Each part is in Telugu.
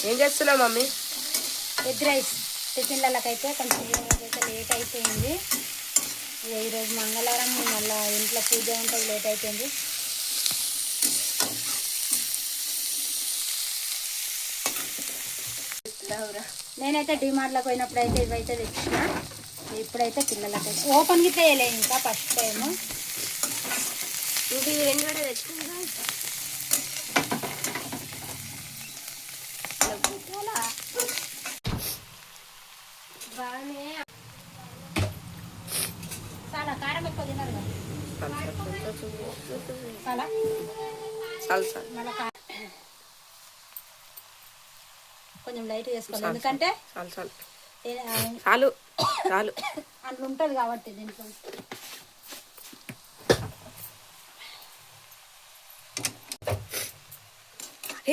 ఏం చేస్తున్నావు మమ్మీ? ఎగ్ రైస్ టిఫిన్లకైతే కొంచెం ఈరోజైతే లేట్ అయిపోయింది. ఈరోజు మంగళవారం మళ్ళీ ఇంట్లో పూజ ఉంటుంది, లేట్ అయిపోయింది. నేనైతే డిమార్ట్లోకి పోయినప్పుడు అయితే ఇవైతే తెచ్చిన. ఇప్పుడైతే పిల్లలకైతే ఓపెన్ గిట్లా వేయలేదు ఇంకా ఫస్ట్ టైము. ఇవి రెండు కూడా తెచ్చుకున్నా. బాగానే చాలా కారం ఎక్కువ తిన్నారు కదా, చాలా మళ్ళీ కొంచెం లైట్ చేసుకోవాలి, ఎందుకంటే చాలు చాలు అందులో ఉంటుంది కాబట్టి దీంట్లో.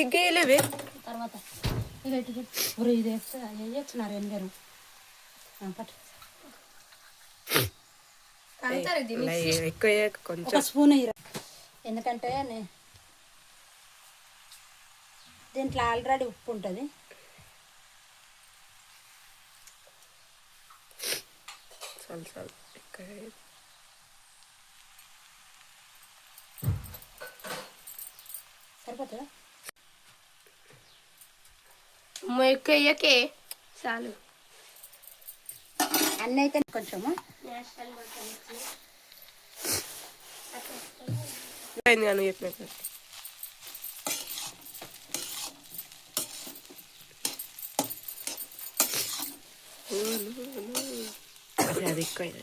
ఎగ్గేయలేవే తర్వాత ఇది ఇది వేస్తున్నారు ఎందరు ఎక్కువ కొంచెం స్పూన్ వేయరు, ఎందుకంటే దీంట్లో ఆల్రెడీ ఉప్పు ఉంటుంది. చాలు చాలు సరిపోతుందా? ఎక్కువ వేయకే, చాలు. అన్నీ అయితే కొంచెము నువ్వు చెప్పినట్టు అది ఎక్కువ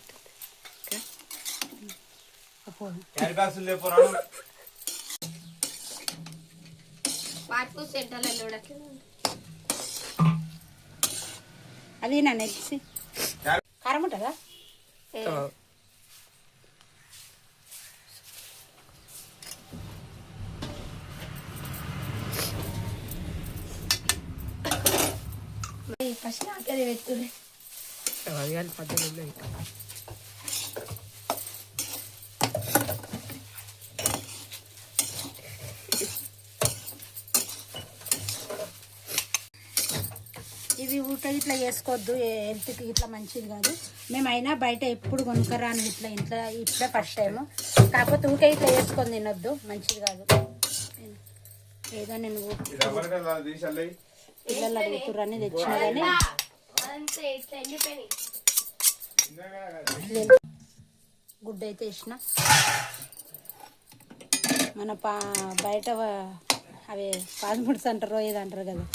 అది నన్ను ఎక్సి కారం ఉంటుందా? ఫస్ట్ నాకది పెట్టుకుని అది కానీ పద్ధతి ఉన్నాయి. ఇవి ఊట ఇట్లా వేసుకోవద్దు, హెల్త్కి ఇట్లా మంచిది కాదు. మేమైనా బయట ఎప్పుడు కొనుక్కరాను ఇట్లా, ఇంట్లో ఇప్పుడే ఫస్ట్ టైము. కాకపోతే ఊకే ఇట్లా వేసుకొని తినొద్దు, మంచిది కాదు. ఏదో నేను పిల్లలు అడుగుతుర్రని తెచ్చినా కానీ గుడ్డ అయితే వేసిన. మన బయట అవి పాస్పోర్ట్స్ అంటారో ఏదంటారు కదా,